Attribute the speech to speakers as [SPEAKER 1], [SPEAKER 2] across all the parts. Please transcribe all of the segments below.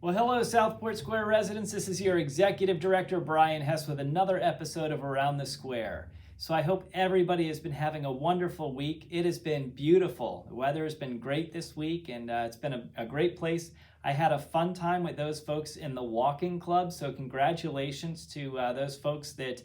[SPEAKER 1] Well, hello, Southport Square residents. This is your Executive Director, Brian Hess, with another episode of Around the Square. So I hope everybody has been having a wonderful week. It has been beautiful. The weather has been great this week, and it's been a great place. I had a fun time with those folks in the walking club, so congratulations to those folks that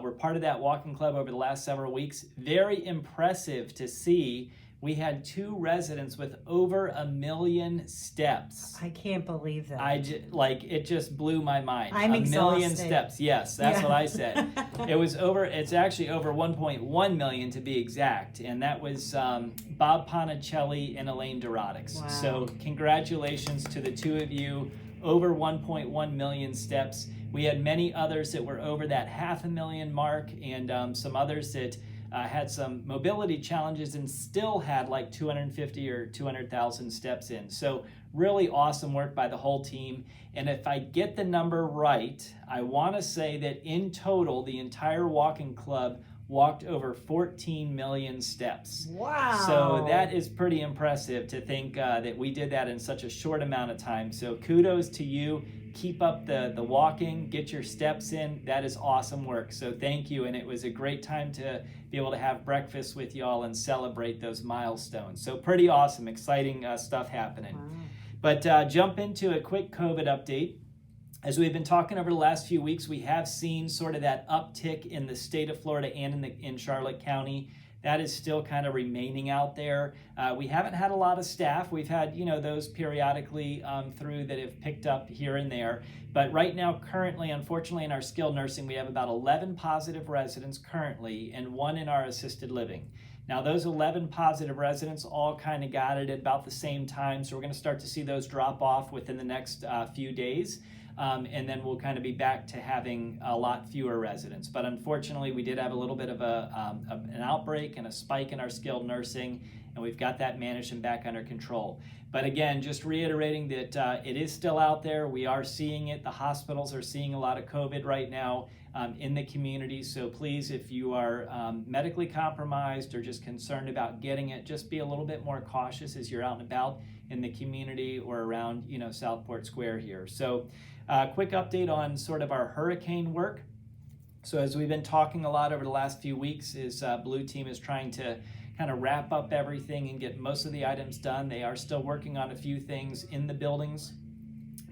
[SPEAKER 1] were part of that walking club over the last several weeks. Very impressive to see. We had 2 residents with over 1 million steps.
[SPEAKER 2] I can't believe that.
[SPEAKER 1] It just blew my mind.
[SPEAKER 2] I'm
[SPEAKER 1] exhausted. 1 million
[SPEAKER 2] exhausted.
[SPEAKER 1] steps, yes, that's what I said. It's actually over 1.1 million to be exact, and that was Bob Ponicelli and Elaine Dorotix.
[SPEAKER 2] Wow.
[SPEAKER 1] So congratulations to the 2 of you, over 1.1 million steps. We had many others that were over that 500,000 mark, and some others that had some mobility challenges and still had like 250 or 200,000 steps in. So really awesome work by the whole team. And if I get the number right, I want to say that in total, the entire walking club walked over 14 million steps.
[SPEAKER 2] Wow.
[SPEAKER 1] So that is pretty impressive to think that we did that in such a short amount of time. So kudos to you. Keep up the walking, get your steps in. That is awesome work. So thank you. And it was a great time to be able to have breakfast with y'all and celebrate those milestones. So pretty awesome, exciting stuff happening.
[SPEAKER 2] Wow.
[SPEAKER 1] But jump into a quick COVID update. As we've been talking over the last few weeks, we have seen sort of that uptick in the state of Florida and in Charlotte County. That is still kind of remaining out there. We haven't had a lot of staff. We've had, those periodically through that have picked up here and there. But right now, currently, unfortunately, in our skilled nursing, we have about 11 positive residents currently and 1 in our assisted living. Now, those 11 positive residents all kind of got it at about the same time. So we're going to start to see those drop off within the next few days. And then we'll kind of be back to having a lot fewer residents. But unfortunately, we did have a little bit of an outbreak and a spike in our skilled nursing, and we've got that managed and back under control. But again, just reiterating that it is still out there. We are seeing it. The hospitals are seeing a lot of COVID right now in the community. So please, if you are medically compromised or just concerned about getting it, just be a little bit more cautious as you're out and about in the community or around, Southport Square here. So quick update on sort of our hurricane work. So as we've been talking a lot over the last few weeks, is Blue Team is trying to kind of wrap up everything and get most of the items done. They are still working on a few things in the buildings,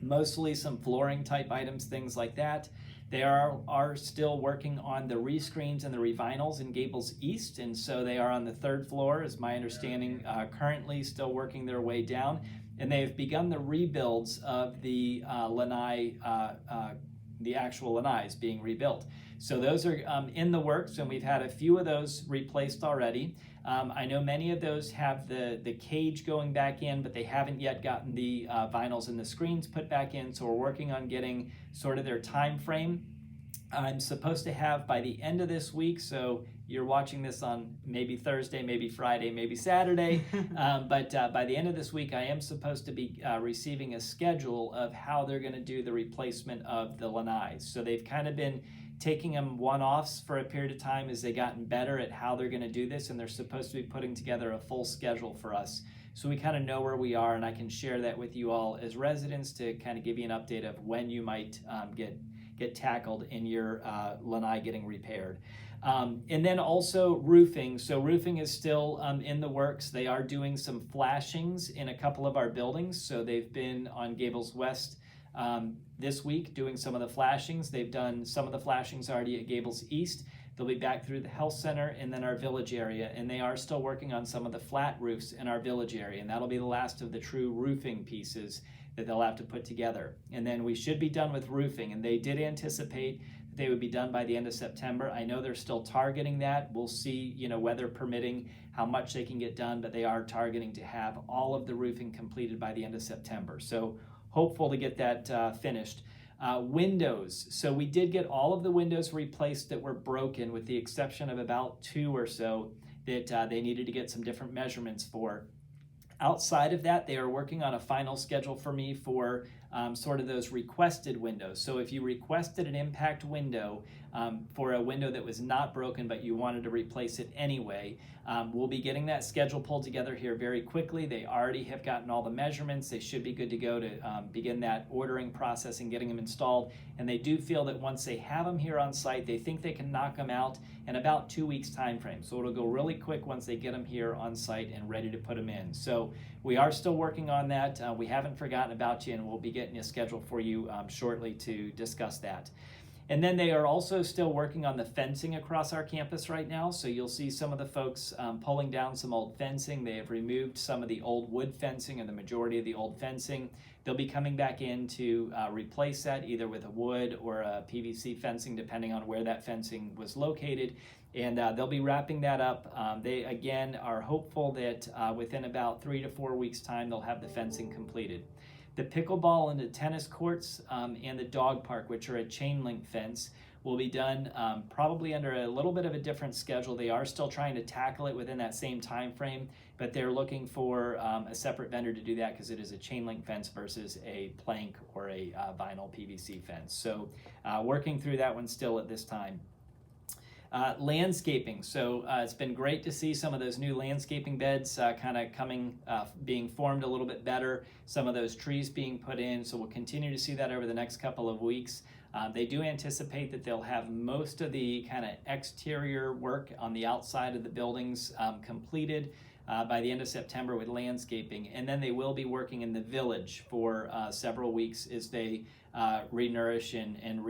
[SPEAKER 1] mostly some flooring type items, things like that. They are still working on the rescreens and the revinyls in Gables East, and so they are on the 3rd floor, is my understanding, currently still working their way down. And they've begun the rebuilds of the lanai, the actual lanais being rebuilt. So those are in the works, and we've had a few of those replaced already. I know many of those have the cage going back in, but they haven't yet gotten the vinyls and the screens put back in, so we're working on getting sort of their time frame. I'm supposed to have by the end of this week, so you're watching this on maybe Thursday, maybe Friday, maybe Saturday, but by the end of this week, I am supposed to be receiving a schedule of how they're going to do the replacement of the lanais. So they've kind of been taking them one-offs for a period of time as they've gotten better at how they're going to do this, and they're supposed to be putting together a full schedule for us. So we kind of know where we are, and I can share that with you all as residents to kind of give you an update of when you might get tackled in your lanai getting repaired. And then also roofing. So roofing is still in the works. They are doing some flashings in a couple of our buildings. So they've been on Gables West this week doing some of the flashings. They've done some of the flashings already at Gables East. They'll be back through the health center and then our village area. And they are still working on some of the flat roofs in our village area. And that'll be the last of the true roofing pieces that they'll have to put together. And then we should be done with roofing. And they did anticipate that they would be done by the end of September. I know they're still targeting that. We'll see, weather permitting, how much they can get done, but they are targeting to have all of the roofing completed by the end of September. So hopeful to get that finished. Windows. So we did get all of the windows replaced that were broken, with the exception of about 2 or so that they needed to get some different measurements for. Outside of that, they are working on a final schedule for me for sort of those requested windows. So if you requested an impact window for a window that was not broken but you wanted to replace it anyway, we'll be getting that schedule pulled together here very quickly. They already have gotten all the measurements. They should be good to go to begin that ordering process and getting them installed. And they do feel that once they have them here on site, they think they can knock them out in about 2 weeks time frame. So it'll go really quick once they get them here on site and ready to put them in. So we are still working on that. We haven't forgotten about you, and we'll be getting a schedule for you shortly to discuss that. And then they are also still working on the fencing across our campus right now. So you'll see some of the folks pulling down some old fencing. They have removed some of the old wood fencing and the majority of the old fencing. They'll be coming back in to replace that either with a wood or a PVC fencing, depending on where that fencing was located. And they'll be wrapping that up. They, again, are hopeful that within about 3 to 4 weeks' time, they'll have the fencing completed. The pickleball and the tennis courts and the dog park, which are a chain link fence, will be done probably under a little bit of a different schedule. They are still trying to tackle it within that same time frame, but they're looking for a separate vendor to do that because it is a chain link fence versus a plank or a vinyl PVC fence. So working through that one still at this time. Landscaping. So it's been great to see some of those new landscaping beds kind of coming, being formed a little bit better, some of those trees being put in. So we'll continue to see that over the next couple of weeks. They do anticipate that they'll have most of the kind of exterior work on the outside of the buildings completed by the end of September with landscaping. And then they will be working in the village for several weeks as they renourish and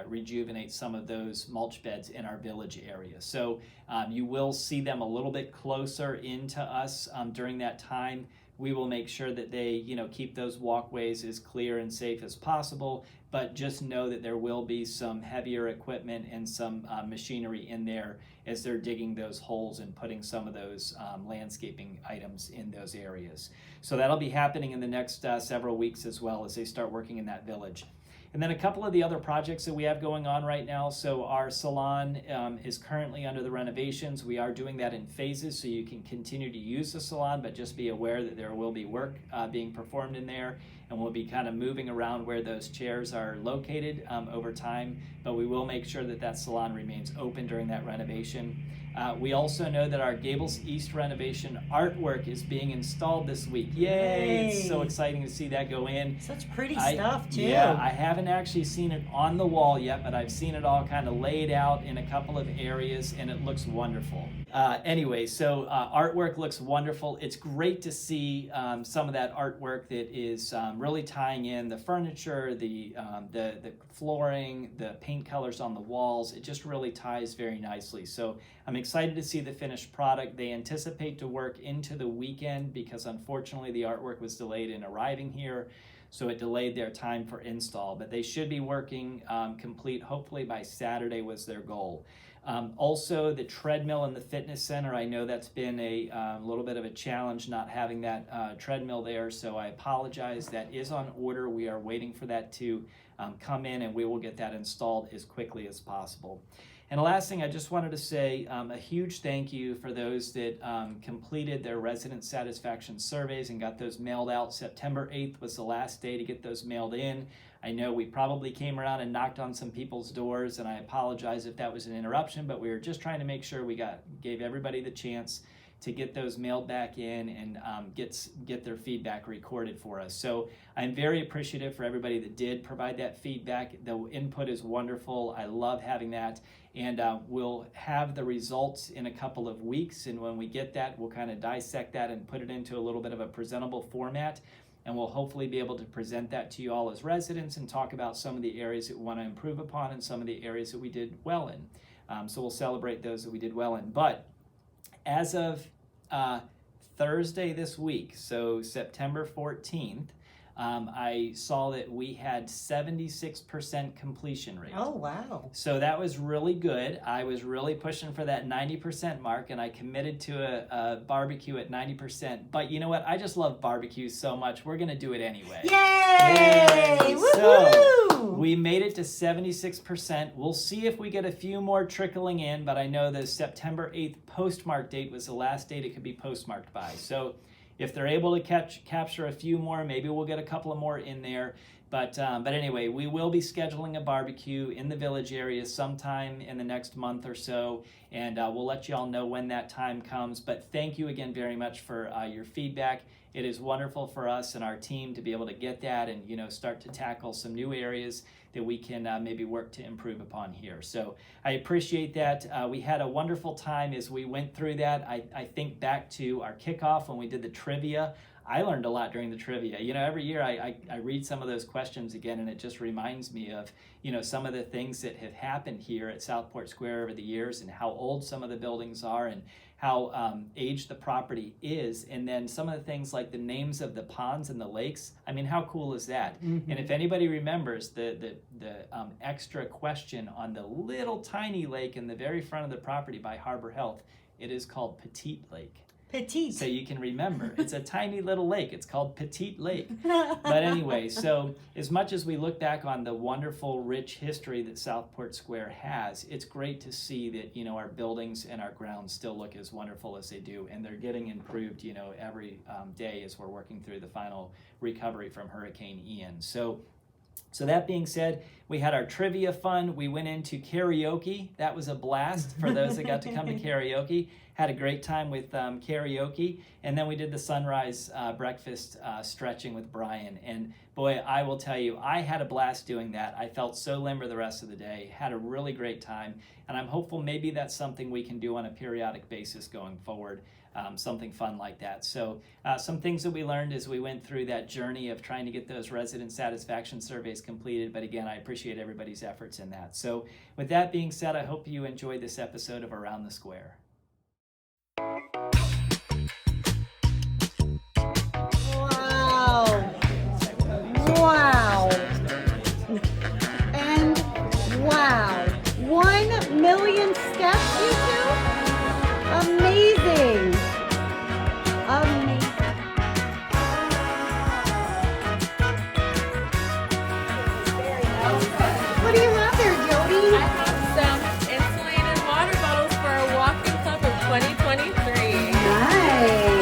[SPEAKER 1] rejuvenate some of those mulch beds in our village area. So you will see them a little bit closer into us during that time. We will make sure that they, keep those walkways as clear and safe as possible, but just know that there will be some heavier equipment and some machinery in there as they're digging those holes and putting some of those landscaping items in those areas. So that'll be happening in the next several weeks as well as they start working in that village. And then a couple of the other projects that we have going on right now. So our salon is currently under the renovations. We are doing that in phases, so you can continue to use the salon, but just be aware that there will be work being performed in there, and we'll be kind of moving around where those chairs are located over time, but we will make sure that that salon remains open during that renovation. We also know that our Gables East renovation artwork is being installed this week. Yay! It's so exciting to see that go in.
[SPEAKER 2] Such pretty stuff, too.
[SPEAKER 1] Yeah, I haven't actually seen it on the wall yet, but I've seen it all kind of laid out in a couple of areas, and it looks wonderful. Anyway, so artwork looks wonderful. It's great to see some of that artwork that is really tying in the furniture, the flooring, the paint colors on the walls. It just really ties very nicely. So I'm excited to see the finished product. They anticipate to work into the weekend because unfortunately the artwork was delayed in arriving here, so it delayed their time for install. But they should be working complete hopefully by Saturday was their goal. Also, the treadmill in the fitness center, I know that's been a little bit of a challenge not having that treadmill there, so I apologize. That is on order. We are waiting for that to come in, and we will get that installed as quickly as possible. And the last thing I just wanted to say, a huge thank you for those that completed their resident satisfaction surveys and got those mailed out. September 8th was the last day to get those mailed in. I know we probably came around and knocked on some people's doors, and I apologize if that was an interruption, but we were just trying to make sure we gave everybody the chance to get those mailed back in and get their feedback recorded for us. So I'm very appreciative for everybody that did provide that feedback. The input is wonderful. I love having that. And we'll have the results in a couple of weeks. And when we get that, we'll kind of dissect that and put it into a little bit of a presentable format. And we'll hopefully be able to present that to you all as residents and talk about some of the areas that we want to improve upon and some of the areas that we did well in. So we'll celebrate those that we did well in. But as of Thursday this week, so September 14th, I saw that we had 76% completion rate.
[SPEAKER 2] Oh, wow.
[SPEAKER 1] So that was really good. I was really pushing for that 90% mark, and I committed to a barbecue at 90%. But you know what? I just love barbecue so much. We're going to do it anyway.
[SPEAKER 2] Yay!
[SPEAKER 1] Yay! So we made it to 76%. We'll see if we get a few more trickling in, but I know the September 8th postmark date was the last date it could be postmarked by. So if they're able to capture a few more, maybe we'll get a couple of more in there. But anyway, we will be scheduling a barbecue in the village area sometime in the next month or so, and we'll let you all know when that time comes. But thank you again very much for your feedback. It is wonderful for us and our team to be able to get that and start to tackle some new areas that we can maybe work to improve upon here. So I appreciate that. We had a wonderful time as we went through that. I think back to our kickoff when we did the trivia. I learned a lot during the trivia. Every year I read some of those questions again, and it just reminds me of, some of the things that have happened here at Southport Square over the years and how old some of the buildings are and how aged the property is. And then some of the things like the names of the ponds and the lakes. I mean, how cool is that? Mm-hmm. And if anybody remembers the extra question on the little tiny lake in the very front of the property by Harbor Health, it is called Petite Lake.
[SPEAKER 2] Petite.
[SPEAKER 1] So you can remember, it's a tiny little lake. It's called Petite Lake. But anyway, so as much as we look back on the wonderful, rich history that Southport Square has, it's great to see that, our buildings and our grounds still look as wonderful as they do. And they're getting improved, every day as we're working through the final recovery from Hurricane Ian. So that being said, we had our trivia fun. We went into karaoke. That was a blast for those that got to come to karaoke. Had a great time with karaoke. And then we did the sunrise breakfast stretching with Brian. And boy, I will tell you, I had a blast doing that. I felt so limber the rest of the day. Had a really great time. And I'm hopeful maybe that's something we can do on a periodic basis going forward. Something fun like that. So some things that we learned as we went through that journey of trying to get those resident satisfaction surveys completed. But again, I appreciate everybody's efforts in that. So with that being said, I hope you enjoyed this episode of Around the Square.
[SPEAKER 2] Wow. And wow. 1 million steps, you two? Amazing. What do you have there, Jody?
[SPEAKER 3] I have some insulated water bottles for our walking club of 2023.
[SPEAKER 2] Nice.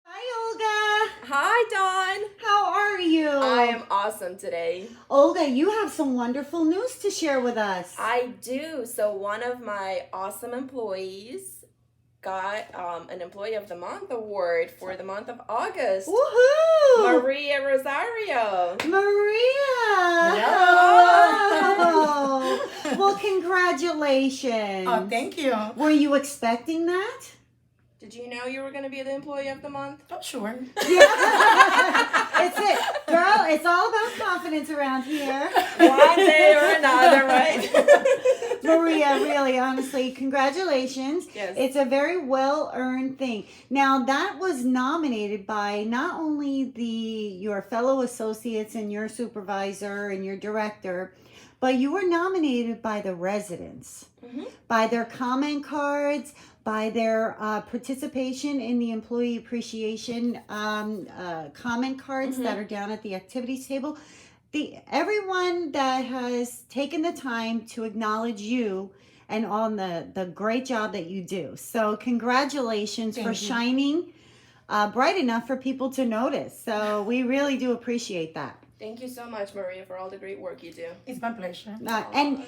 [SPEAKER 2] Hi, Olga.
[SPEAKER 3] Hi, Dawn.
[SPEAKER 2] How are you?
[SPEAKER 3] I am awesome today.
[SPEAKER 2] Olga, you have some wonderful news to share with us.
[SPEAKER 3] I do. So one of my awesome employees got an Employee of the Month award for the month of August.
[SPEAKER 2] Woohoo!
[SPEAKER 3] Maria Rosario.
[SPEAKER 2] Maria!
[SPEAKER 3] Hello.
[SPEAKER 2] Hello. Well, congratulations.
[SPEAKER 4] Oh, thank you.
[SPEAKER 2] Were you expecting that?
[SPEAKER 3] Did you know you were going to be the Employee of the Month?
[SPEAKER 4] Oh, sure.
[SPEAKER 2] It's it. Girl, it's all about confidence around here.
[SPEAKER 3] One day or another, right?
[SPEAKER 2] Maria, really, honestly, congratulations.
[SPEAKER 3] Yes.
[SPEAKER 2] It's a very well-earned thing. Now, that was nominated by not only your fellow associates and your supervisor and your director, but you were nominated by the residents, by their comment cards, by their participation in the employee appreciation comment cards that are down at the activities table. Everyone that has taken the time to acknowledge you and on the great job that you do. So congratulations for shining bright enough for people to notice. So we really do appreciate that.
[SPEAKER 3] Thank you so much, Maria, for all the great work you do.
[SPEAKER 4] It's my pleasure.
[SPEAKER 2] And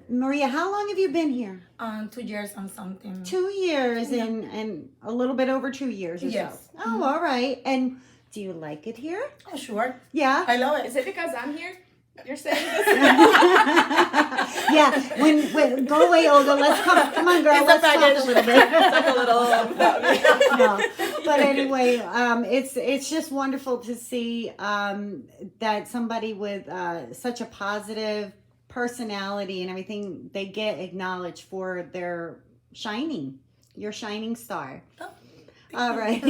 [SPEAKER 2] Maria, how long have you been here?
[SPEAKER 4] 2 years and something.
[SPEAKER 2] 2 years and a little bit over 2 years or
[SPEAKER 4] Yes.
[SPEAKER 2] so. Oh, all right. And do you like it here?
[SPEAKER 4] Oh, sure.
[SPEAKER 2] Yeah.
[SPEAKER 4] I love
[SPEAKER 3] Is
[SPEAKER 4] it.
[SPEAKER 3] it because I'm here? You're saying this?
[SPEAKER 2] Yeah. When go away, Olga. Let's come on, girl.
[SPEAKER 4] It's
[SPEAKER 2] Let's
[SPEAKER 4] a
[SPEAKER 2] talk a
[SPEAKER 4] package.
[SPEAKER 2] little bit.
[SPEAKER 3] Talk a little
[SPEAKER 2] No. But anyway, it's just wonderful to see that somebody with such a positive personality and everything, they get acknowledged for their your shining star.
[SPEAKER 4] Oh,
[SPEAKER 2] All right.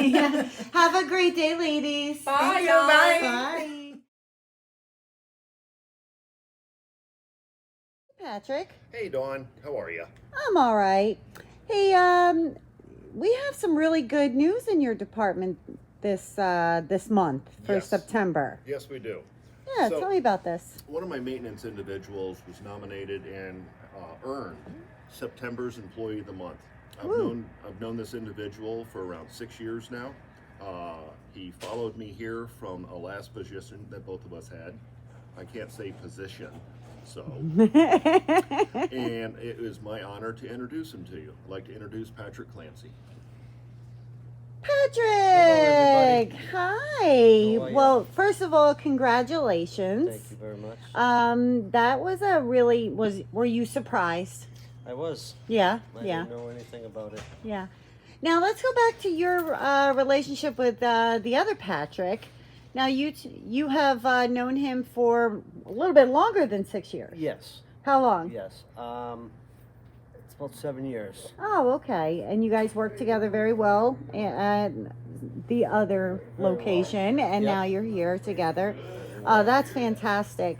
[SPEAKER 2] Have a great day, ladies.
[SPEAKER 3] Bye,
[SPEAKER 4] Thank you.
[SPEAKER 3] y'all.
[SPEAKER 4] Bye.
[SPEAKER 2] Bye. Patrick.
[SPEAKER 5] Hey Dawn, how are you?
[SPEAKER 2] I'm all right. Hey, we have some really good news in your department this month for
[SPEAKER 5] Yes.
[SPEAKER 2] September.
[SPEAKER 5] Yes, we do.
[SPEAKER 2] Yeah,
[SPEAKER 5] So-
[SPEAKER 2] tell me about this.
[SPEAKER 5] One of my maintenance individuals was nominated and earned September's Employee of the Month. I've known this individual for around 6 years now. He followed me here from a last position that both of us had. I can't say position, so. And it is my honor to introduce him to you. I'd like to introduce Patrick Clancy.
[SPEAKER 2] Patrick, hi.
[SPEAKER 6] How are you?
[SPEAKER 2] Well, first of all, congratulations.
[SPEAKER 6] Thank you very much.
[SPEAKER 2] That was were you surprised?
[SPEAKER 6] I was.
[SPEAKER 2] Yeah,
[SPEAKER 6] I
[SPEAKER 2] yeah,
[SPEAKER 6] didn't know anything about it.
[SPEAKER 2] yeah. Now let's go back to your relationship with the other Patrick. Now you have known him for a little bit longer than 6 years.
[SPEAKER 6] Yes.
[SPEAKER 2] How long?
[SPEAKER 6] Yes. It's about 7 years.
[SPEAKER 2] Oh, okay. And you guys work together very well at the other location, and
[SPEAKER 6] Yep.
[SPEAKER 2] now you're here together. That's fantastic.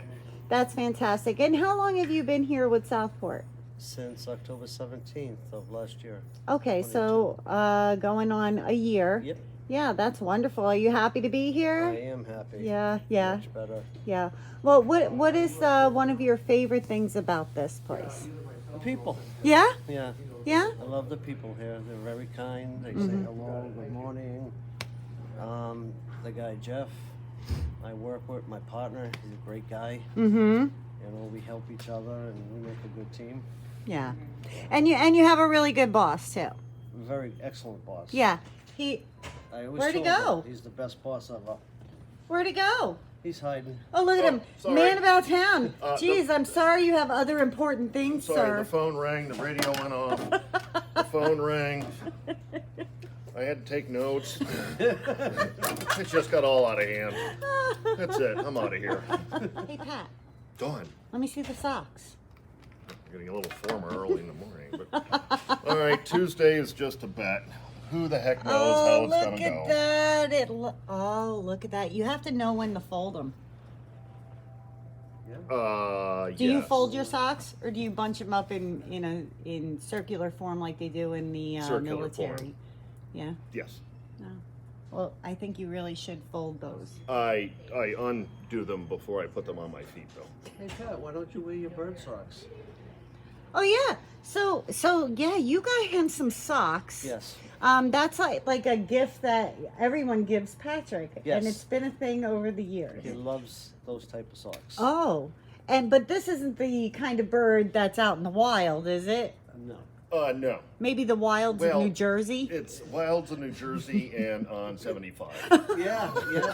[SPEAKER 2] That's fantastic. And how long have you been here with Southport?
[SPEAKER 6] Since October 17th of last year.
[SPEAKER 2] Okay, so going on a year.
[SPEAKER 6] Yep.
[SPEAKER 2] Yeah, that's wonderful. Are you happy to be
[SPEAKER 6] I
[SPEAKER 2] here?
[SPEAKER 6] am happy.
[SPEAKER 2] Yeah, yeah,
[SPEAKER 6] Much better.
[SPEAKER 2] yeah. Well, what is one of your favorite things about this place?
[SPEAKER 6] The people.
[SPEAKER 2] Yeah,
[SPEAKER 6] Yeah.
[SPEAKER 2] yeah.
[SPEAKER 6] I love the people here. They're very kind. They say
[SPEAKER 2] Mm-hmm.
[SPEAKER 6] hello, good morning. The guy Jeff, I work with, my partner, he's a great guy.
[SPEAKER 2] Mm-hmm.
[SPEAKER 6] You know, we help each other and we make a good team.
[SPEAKER 2] Yeah, and you have a really good boss too.
[SPEAKER 6] Very excellent boss.
[SPEAKER 2] Yeah.
[SPEAKER 6] I always
[SPEAKER 2] Where'd he
[SPEAKER 6] told him
[SPEAKER 2] go?
[SPEAKER 6] He's the best boss ever.
[SPEAKER 2] Where'd he go?
[SPEAKER 6] He's hiding.
[SPEAKER 2] Oh, look at
[SPEAKER 5] Oh,
[SPEAKER 2] him,
[SPEAKER 5] sorry.
[SPEAKER 2] man about town.
[SPEAKER 5] The-
[SPEAKER 2] Jeez, I'm sorry you have other important things,
[SPEAKER 5] Sorry, the
[SPEAKER 2] sir.
[SPEAKER 5] phone rang, the radio went off, the phone rang. I had to take notes. It just got all out of hand. That's it, I'm out of here.
[SPEAKER 2] Hey Pat,
[SPEAKER 5] Dawn,
[SPEAKER 2] let me see the socks.
[SPEAKER 5] I'm getting a little warmer early in the morning, but, all right, Tuesday is just a bet. Who the heck knows
[SPEAKER 2] Oh,
[SPEAKER 5] how it's
[SPEAKER 2] look
[SPEAKER 5] gonna
[SPEAKER 2] at
[SPEAKER 5] go?
[SPEAKER 2] that! Oh, look at that! You have to know when to fold them. Do you
[SPEAKER 5] yes.
[SPEAKER 2] fold your socks, or do you bunch them up in circular form like they do in the
[SPEAKER 5] Circular
[SPEAKER 2] military?
[SPEAKER 5] form.
[SPEAKER 2] Yeah.
[SPEAKER 5] Yes.
[SPEAKER 2] No. Well, I think you really should fold those.
[SPEAKER 5] I undo them before I put them on my feet, though.
[SPEAKER 6] Hey Pat, why don't you wear your bird socks?
[SPEAKER 2] Oh yeah. So yeah, you got him some socks.
[SPEAKER 6] Yes.
[SPEAKER 2] That's like a gift that everyone gives Patrick,
[SPEAKER 6] Yes.
[SPEAKER 2] and it's been a thing over the years.
[SPEAKER 6] He loves those type of socks.
[SPEAKER 2] Oh, but this isn't the kind of bird that's out in the wild, is it?
[SPEAKER 6] No.
[SPEAKER 5] No.
[SPEAKER 2] Maybe the wilds
[SPEAKER 5] Well,
[SPEAKER 2] of New Jersey.
[SPEAKER 5] It's Wilds of New Jersey and on 75.
[SPEAKER 6] Yeah, yeah.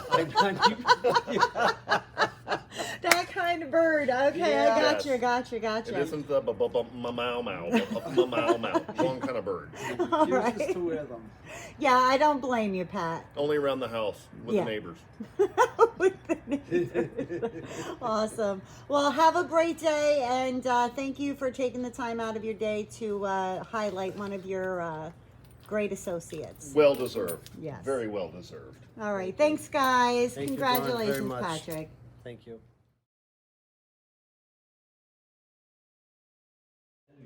[SPEAKER 2] That kind of bird. Okay,
[SPEAKER 6] Yeah.
[SPEAKER 2] I got you,
[SPEAKER 5] Yes.
[SPEAKER 2] got you,
[SPEAKER 5] It
[SPEAKER 2] got you.
[SPEAKER 5] isn't the mau mau, wrong kind of bird.
[SPEAKER 2] All
[SPEAKER 6] He
[SPEAKER 2] right.
[SPEAKER 6] uses to wear them.
[SPEAKER 2] Yeah, I don't blame you, Pat.
[SPEAKER 5] Only around the house with
[SPEAKER 2] Yeah.
[SPEAKER 5] the neighbors.
[SPEAKER 2] With the neighbors. Awesome. Well, have a great day, and thank you for taking the time out of your day to highlight one of your great associates.
[SPEAKER 5] Well deserved.
[SPEAKER 2] Yes.
[SPEAKER 5] Very well deserved.
[SPEAKER 2] All right. Thanks, guys.
[SPEAKER 6] Thank you, Dawn, very
[SPEAKER 2] Congratulations,
[SPEAKER 6] much.
[SPEAKER 2] Patrick.
[SPEAKER 6] Thank you.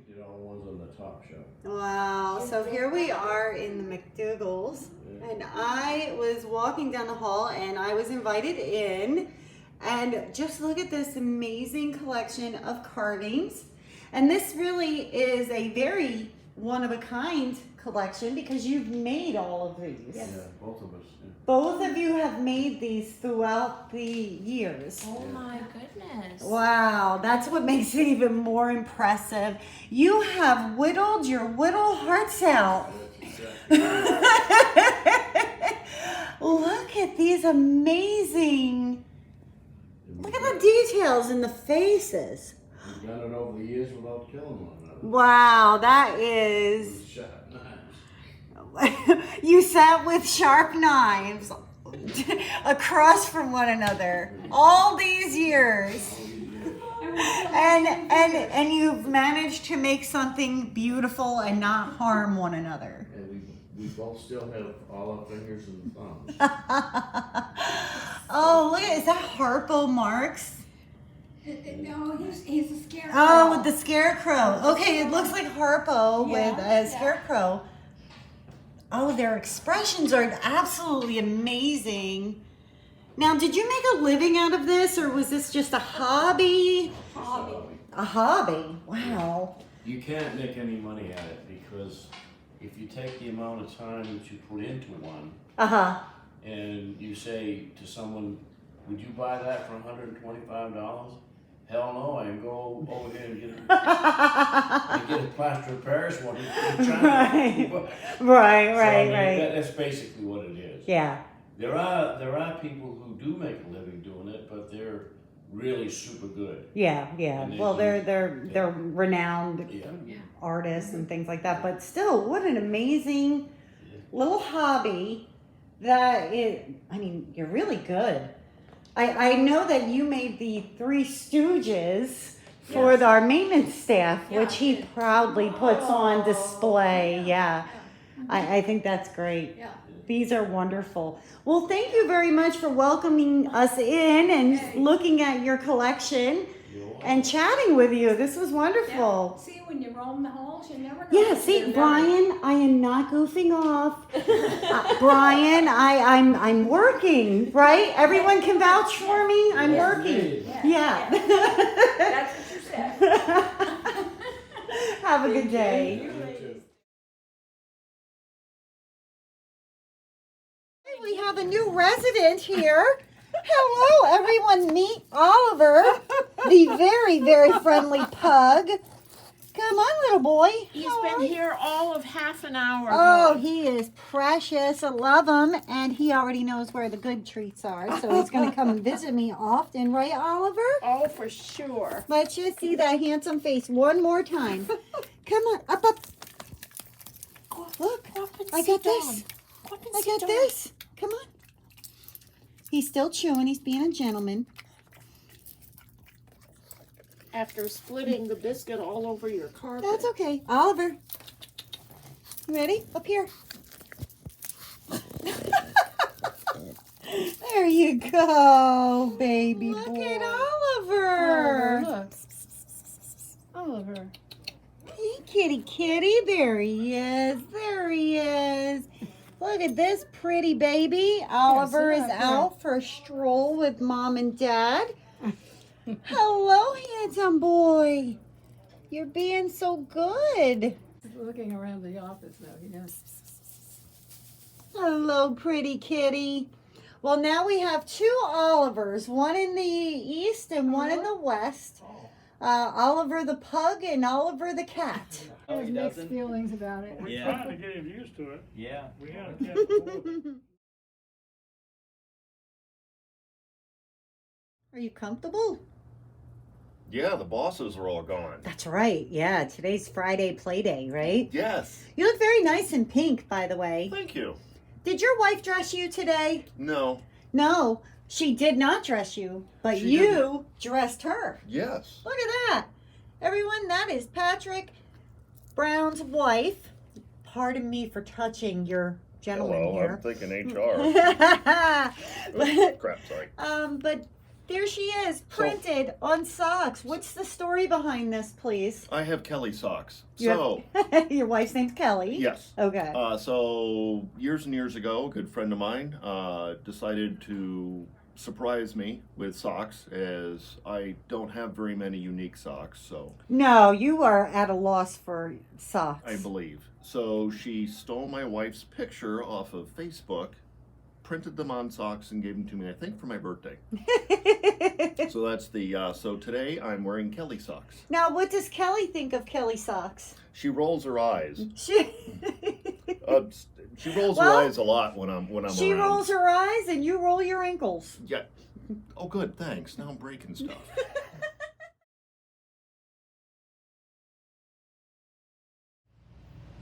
[SPEAKER 7] Did all the ones on the top shelf.
[SPEAKER 2] Wow. So here we are in the McDougal's, and I was walking down the hall and I was invited in, and just look at this amazing collection of carvings. And this really is a very one of a kind collection because you've made all of these.
[SPEAKER 7] Yeah, both of us. Yeah.
[SPEAKER 2] Both of you have made these throughout the years.
[SPEAKER 3] Oh my goodness.
[SPEAKER 2] Wow, that's what makes it even more impressive. You have whittled your whittle hearts out. Look at these amazing, look at the details in the faces.
[SPEAKER 7] We've done it over the years without killing one another.
[SPEAKER 2] Wow, that
[SPEAKER 7] With
[SPEAKER 2] is,
[SPEAKER 7] sharp knives.
[SPEAKER 2] you sat with sharp knives across from one another all these years. And you've managed to make something beautiful and not harm one another.
[SPEAKER 7] And we both still have all our fingers and thumbs.
[SPEAKER 2] Oh, look at, is that Harpo Marx?
[SPEAKER 4] No, he's a scarecrow.
[SPEAKER 2] Oh, with the scarecrow. Okay, it looks like Harpo with a scarecrow. Oh, their expressions are absolutely amazing. Now, did you make a living out of this, or was this just a hobby?
[SPEAKER 4] Hobby.
[SPEAKER 2] A hobby. Wow.
[SPEAKER 7] You can't make any money at it because if you take the amount of time that you put into one
[SPEAKER 2] Uh-huh.
[SPEAKER 7] and you say to someone, would you buy that for $125? Hell no, I can go over here and get a plaster of Paris one.
[SPEAKER 2] Right.
[SPEAKER 7] That's basically what it is.
[SPEAKER 2] Yeah.
[SPEAKER 7] There are people who do make a living doing it, but they're really super good.
[SPEAKER 2] Yeah.
[SPEAKER 7] And they
[SPEAKER 2] Well,
[SPEAKER 7] do-
[SPEAKER 2] they're renowned
[SPEAKER 7] Yeah.
[SPEAKER 2] artists and things like that. But still, what an amazing little hobby that I mean, you're really good. I know that you made the Three Stooges for
[SPEAKER 7] Yes.
[SPEAKER 2] our maintenance staff, which
[SPEAKER 4] Yeah.
[SPEAKER 2] he proudly puts on
[SPEAKER 4] Oh.
[SPEAKER 2] display. Yeah. I think that's great.
[SPEAKER 4] Yeah.
[SPEAKER 2] These are wonderful. Well, thank you very much for welcoming us in and
[SPEAKER 4] Okay.
[SPEAKER 2] looking at your collection
[SPEAKER 7] You know?
[SPEAKER 2] and chatting with you. This was wonderful.
[SPEAKER 4] See, when you roam the halls, you never know.
[SPEAKER 2] Yeah, see, Brian, I am not goofing off. Brian, I'm working, right? Everyone can vouch for me. I'm
[SPEAKER 7] Yes,
[SPEAKER 2] working.
[SPEAKER 7] indeed.
[SPEAKER 2] Yeah.
[SPEAKER 3] That's what you said.
[SPEAKER 2] Have a good day. We have a new resident here. Hello, everyone. Meet Oliver, the very, very friendly pug. Come on, little boy.
[SPEAKER 8] He's
[SPEAKER 2] How are
[SPEAKER 8] been
[SPEAKER 2] you?
[SPEAKER 8] here all of half an hour.
[SPEAKER 2] Oh,
[SPEAKER 8] now.
[SPEAKER 2] he is precious. I love him. And he already knows where the good treats are. So he's going to come and visit me often. Right, Oliver?
[SPEAKER 8] Oh, for sure.
[SPEAKER 2] Let's just see that handsome face one more time. Come on. Up. Look. I got this. I got this. Come on. He's still chewing. He's being a gentleman.
[SPEAKER 8] After splitting the biscuit all over your carpet.
[SPEAKER 2] That's okay. Oliver. You ready? Up here. There you go, baby
[SPEAKER 8] Look
[SPEAKER 2] boy.
[SPEAKER 8] at
[SPEAKER 2] Oliver.
[SPEAKER 8] Look. Oliver.
[SPEAKER 2] Hey, kitty. There he is. There he is. Look at this pretty baby. Oliver is out for a stroll with mom and dad. Hello, handsome boy. You're being so good.
[SPEAKER 4] Looking around the office now, you know.
[SPEAKER 2] Hello, pretty kitty. Well, now we have two Olivers, one in the east and one in the west. Oliver the pug and Oliver the cat.
[SPEAKER 4] I have mixed feelings about it.
[SPEAKER 1] Yeah.
[SPEAKER 9] Trying to get him used to it.
[SPEAKER 1] Yeah.
[SPEAKER 9] We had a cat before.
[SPEAKER 2] Are you comfortable?
[SPEAKER 5] Yeah, the bosses are all gone.
[SPEAKER 2] That's right. Yeah, today's Friday play day, right?
[SPEAKER 5] Yes.
[SPEAKER 2] You look very nice in pink, by the way.
[SPEAKER 5] Thank you.
[SPEAKER 2] Did your wife dress you today?
[SPEAKER 5] No.
[SPEAKER 2] No, she did not dress you, but
[SPEAKER 5] She
[SPEAKER 2] you dressed her.
[SPEAKER 5] Yes.
[SPEAKER 2] Look at that. Everyone, that is Patrick Brown's wife. Pardon me for touching your gentleman
[SPEAKER 5] Hello,
[SPEAKER 2] here.
[SPEAKER 5] I'm thinking HR.
[SPEAKER 2] but,
[SPEAKER 5] Crap, sorry.
[SPEAKER 2] but there she is, printed on socks. What's the story behind this, please?
[SPEAKER 5] I have Kelly socks.
[SPEAKER 2] You have- your wife's name's Kelly.
[SPEAKER 5] Yes.
[SPEAKER 2] Okay.
[SPEAKER 5] So years and years ago, a good friend of mine decided to surprise me with socks, as I don't have very many unique socks, so
[SPEAKER 2] No, you are at a loss for socks.
[SPEAKER 5] I believe. So she stole my wife's picture off of Facebook, printed them on socks, and gave them to me, I think, for my birthday. So that's the, so today I'm wearing Kelly socks.
[SPEAKER 2] Now, what does Kelly think of Kelly socks?
[SPEAKER 5] She rolls her eyes.
[SPEAKER 2] She,
[SPEAKER 5] She rolls
[SPEAKER 2] Well,
[SPEAKER 5] her eyes a lot when I'm
[SPEAKER 2] she
[SPEAKER 5] around.
[SPEAKER 2] rolls her eyes and you roll your ankles.
[SPEAKER 5] Yeah. Oh, good. Thanks. Now I'm breaking stuff.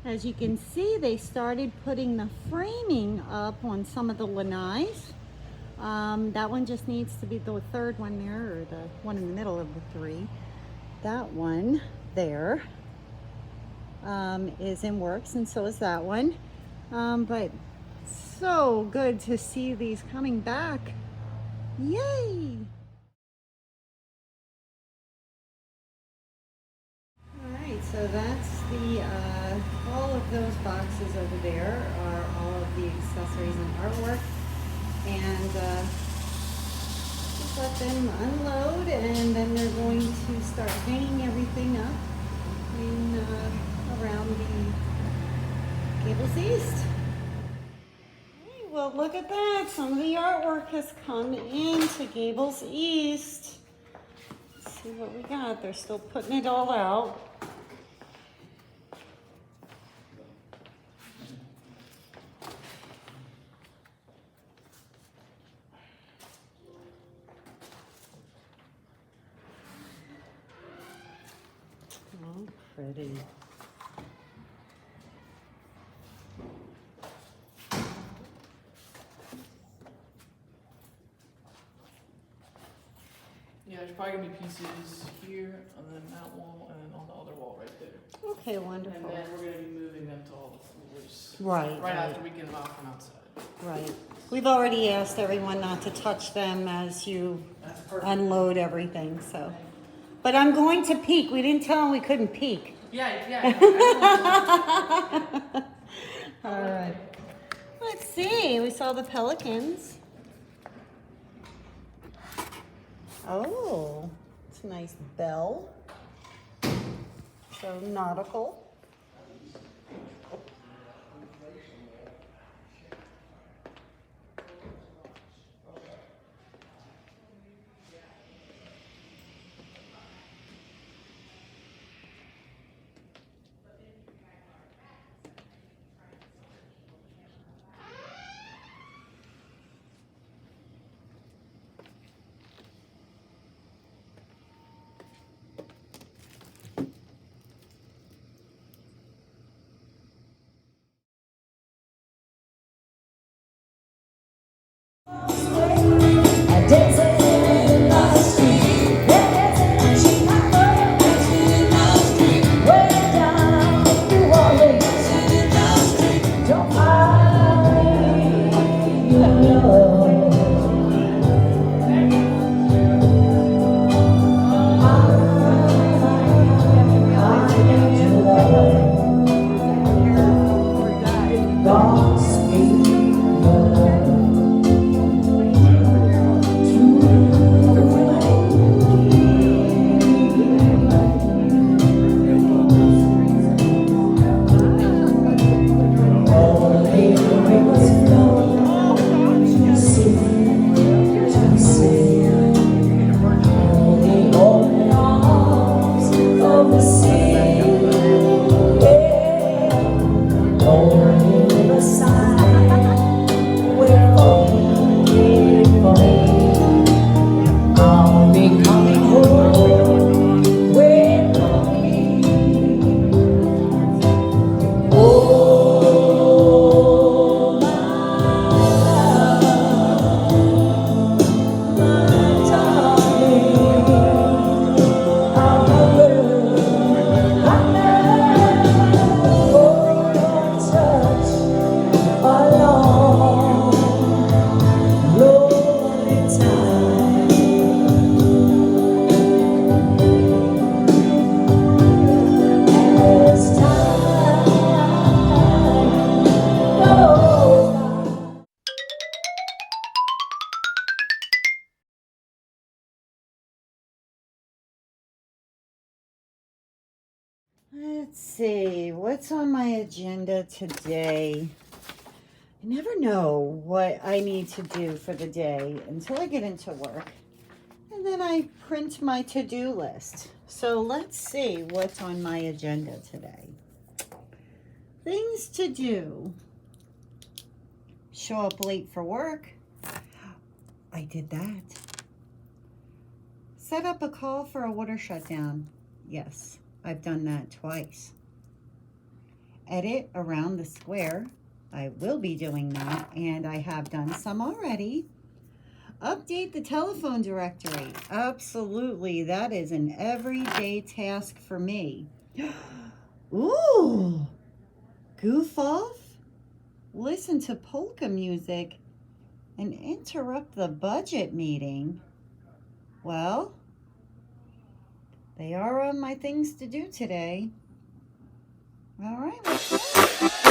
[SPEAKER 2] As you can see, they started putting the framing up on some of the lanais. That one just needs to be the third one there, or the one in the middle of the three. That one there is in works, and so is that one. But so good to see these coming back. Yay! Alright, so that's the, all of those boxes over there are all of the accessories and artwork. And just let them unload, and then they're going to start hanging everything up around the Gables East. Hey, well, look at that. Some of the artwork has come into Gables East. Let's see what we got. They're still putting it all out. Oh, pretty.
[SPEAKER 10] Yeah, there's probably gonna be pieces here, and then that wall, and then on the other wall right there.
[SPEAKER 2] Okay,
[SPEAKER 10] And
[SPEAKER 2] wonderful.
[SPEAKER 10] then we're gonna be moving them to all the floors.
[SPEAKER 2] Right,
[SPEAKER 10] Right after we get them out from outside.
[SPEAKER 2] right. We've already asked everyone not to touch them as you
[SPEAKER 10] That's perfect.
[SPEAKER 2] unload everything, so. But I'm going to peek. We didn't tell them we couldn't peek.
[SPEAKER 10] Yeah.
[SPEAKER 2] All right. Let's see. We saw the pelicans. Oh, it's a nice bell. So nautical. Let's see, what's on my agenda today? I never know what I need to do for the day until I get into work. And then I print my to-do list. So let's see what's on my agenda today. Things to do. Show up late for work. I did that. Set up a call for a water shutdown. Yes, I've done that twice. Edit around the square. I will be doing that, and I have done some already. Update the telephone directory. Absolutely, that is an everyday task for me. Ooh, goof off, listen to polka music, and interrupt the budget meeting. Well, they are on my things to do today. All right.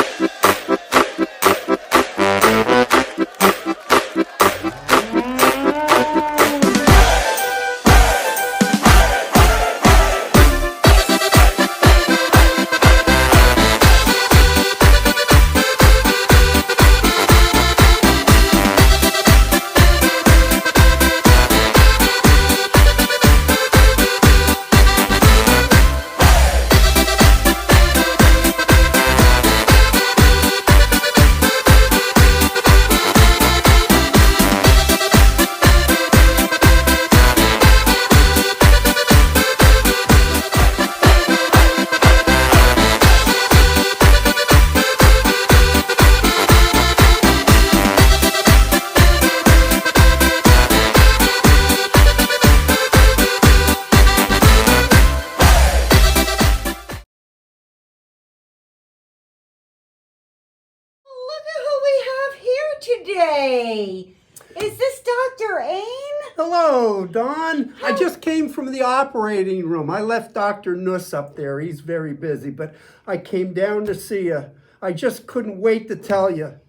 [SPEAKER 2] Monday. Is this Dr. Ain?
[SPEAKER 11] Hello, Dawn. I just came from the operating room. I left Dr. Nuss up there. He's very busy, but I came down to see you. I just couldn't wait to tell you.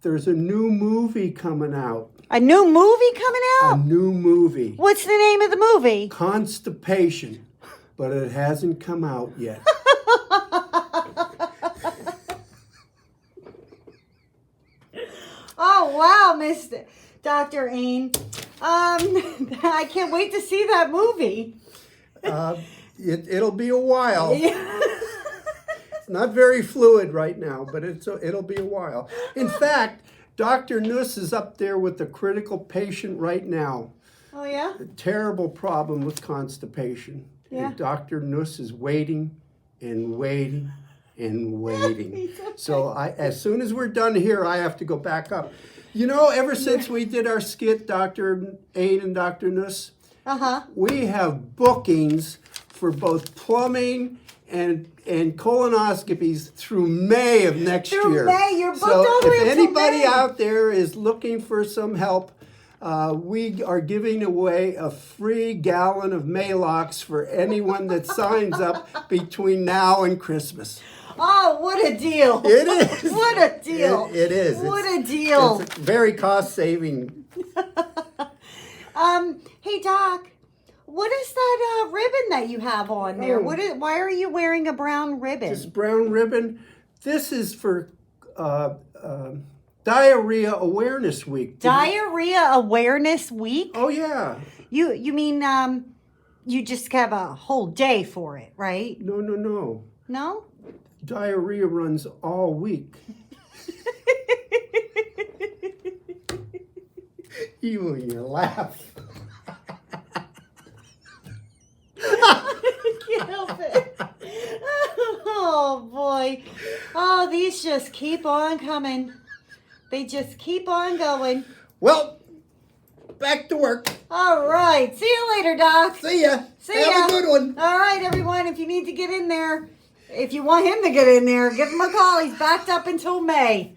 [SPEAKER 11] There's a new movie coming out.
[SPEAKER 2] A new movie coming
[SPEAKER 11] A
[SPEAKER 2] out?
[SPEAKER 11] new movie.
[SPEAKER 2] What's the name of the movie?
[SPEAKER 11] Constipation. But it hasn't come out yet.
[SPEAKER 2] Oh, wow, Mr. Dr. Ain. I can't wait to see that movie.
[SPEAKER 11] It'll be a while.
[SPEAKER 2] Yeah.
[SPEAKER 11] It's not very fluid right now, but it'll be a while. In fact, Dr. Nuss is up there with the critical patient right now.
[SPEAKER 2] Oh, yeah?
[SPEAKER 11] A terrible problem with constipation.
[SPEAKER 2] Yeah.
[SPEAKER 11] And Dr. Nuss is waiting and waiting and waiting. So as soon as we're done here, I have to go back up. You know, ever since we did our skit, Dr. Ain and Dr. Nuss, we have bookings for both plumbing and colonoscopies through May of next year.
[SPEAKER 2] Through May, you're booked
[SPEAKER 11] so
[SPEAKER 2] all the way
[SPEAKER 11] if
[SPEAKER 2] until
[SPEAKER 11] anybody
[SPEAKER 2] May.
[SPEAKER 11] out there is looking for some help, we are giving away a free gallon of Maalox for anyone that signs up between now and Christmas.
[SPEAKER 2] Oh, what a deal.
[SPEAKER 11] It is.
[SPEAKER 2] What a deal.
[SPEAKER 11] It is.
[SPEAKER 2] What a deal.
[SPEAKER 11] It's very cost saving.
[SPEAKER 2] Hey, Doc, what is that ribbon that you have on there?
[SPEAKER 11] Oh.
[SPEAKER 2] Why are you wearing a brown ribbon?
[SPEAKER 11] This brown ribbon, this is for Diarrhea Awareness Week.
[SPEAKER 2] Diarrhea Awareness Week?
[SPEAKER 11] Oh, yeah.
[SPEAKER 2] You mean you just have a whole day for it, right?
[SPEAKER 11] No.
[SPEAKER 2] No?
[SPEAKER 11] Diarrhea runs all week. You laugh.
[SPEAKER 2] I can't help it. Oh boy. Oh, these just keep on coming. They just keep on going.
[SPEAKER 11] Well, back to work.
[SPEAKER 2] All right. See you later, Doc.
[SPEAKER 11] See ya.
[SPEAKER 2] See
[SPEAKER 11] Have
[SPEAKER 2] ya.
[SPEAKER 11] a good one.
[SPEAKER 2] All right, everyone. If you need to get in there, if you want him to get in there, give him a call. He's backed up until May.